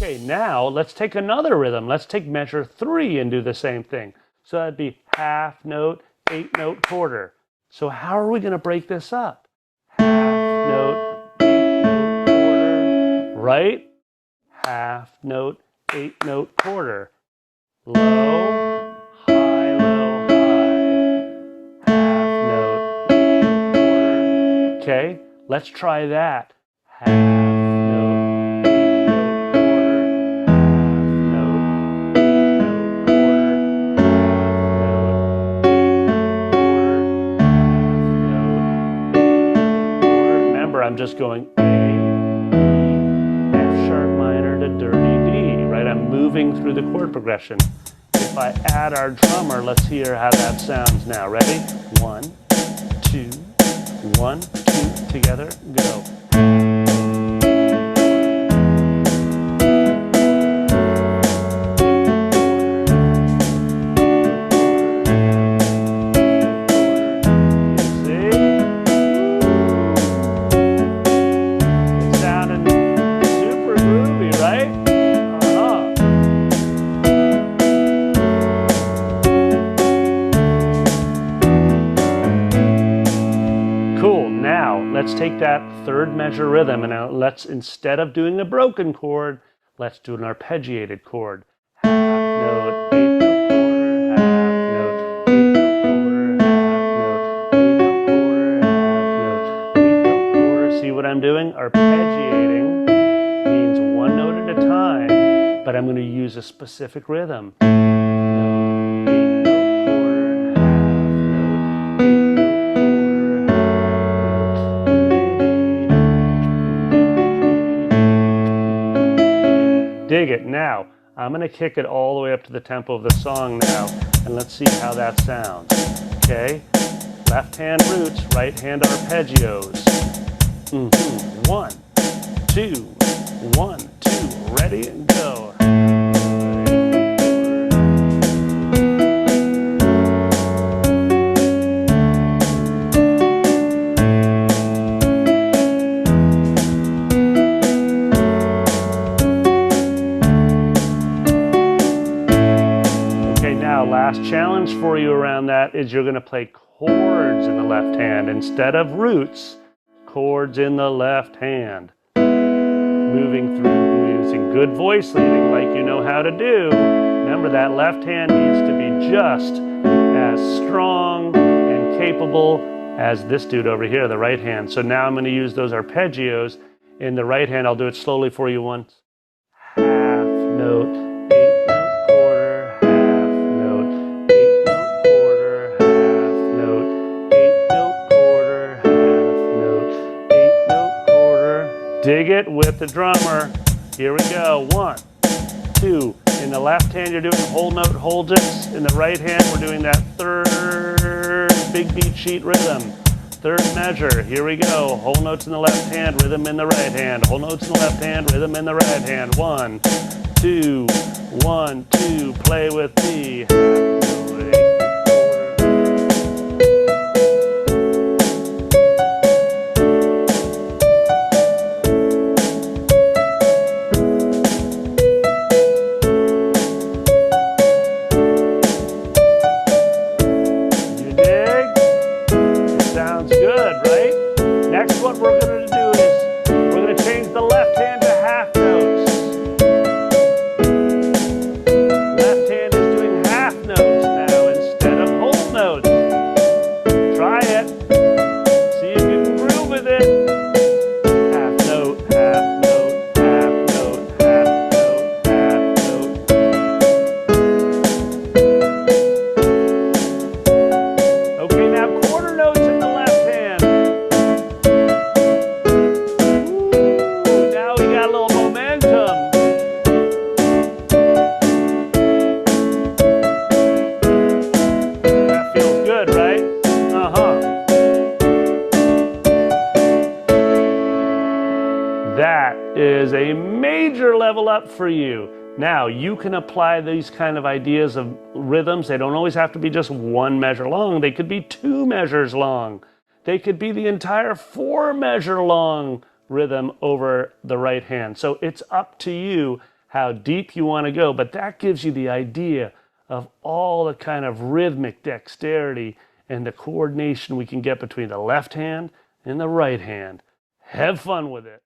Okay, now let's take another rhythm. Let's take measure 3 and do the same thing. So that'd be half note, 8-note quarter. So how are we going to break this up? Half note, 8-note quarter, right? Half note, 8-note quarter. Low, high, low, high. Half note, 8-note quarter. Okay, let's try that. Half note, 8-note quarter. Half note, 8-note quarter. Half note, 8-note quarter. Remember, I'm just going A, E, F sharp minor to dirty D, right? I'm moving through the chord progression. If I add our drummer, let's hear how that sounds now. Ready? 1, 2, 1, 2, together, go. Let's take that third measure rhythm and now let's, instead of doing a broken chord, let's do an arpeggiated chord. Half note, 8-note quarter, half note, 8-note quarter, half note, 8-note quarter, half note, 8-note quarter. See what I'm doing? Arpeggiating means one note at a time, but I'm going to use a specific rhythm. Dig it. Now, I'm going to kick it all the way up to the tempo of the song now, and let's see how that sounds. Okay? Left hand roots, right hand arpeggios. 1, 2, 1, 2, ready, and go. Last challenge for you around that is you're going to play chords in the left hand instead of roots. Chords in the left hand. Moving through using good voice leading like you know how to do. Remember, that left hand needs to be just as strong and capable as this dude over here, the right hand. So now I'm going to use those arpeggios in the right hand. I'll do it slowly for you once. Half note. Dig it with the drummer. Here we go. 1, 2. In the left hand, you're doing whole note holds it. In the right hand, we're doing that third big beat sheet rhythm. Third measure. Here we go. Whole notes in the left hand, rhythm in the right hand. Whole notes in the left hand, rhythm in the right hand. 1, 2, 1, 2. Play with me. Next, what we're going to do is we're going to change the left hand to half notes. Left hand is doing half notes now instead of whole notes. Try it. See if you can groove with it. Half note, half note, half note, half note, half note. Okay, now quarter notes in the left hand. That is a major level up for you. Now, you can apply these kind of ideas of rhythms. They don't always have to be just 1 measure long. They could be 2 measures long. They could be the entire 4 measure long rhythm over the right hand. So it's up to you how deep you want to go, but that gives you the idea of all the kind of rhythmic dexterity and the coordination we can get between the left hand and the right hand. Have fun with it.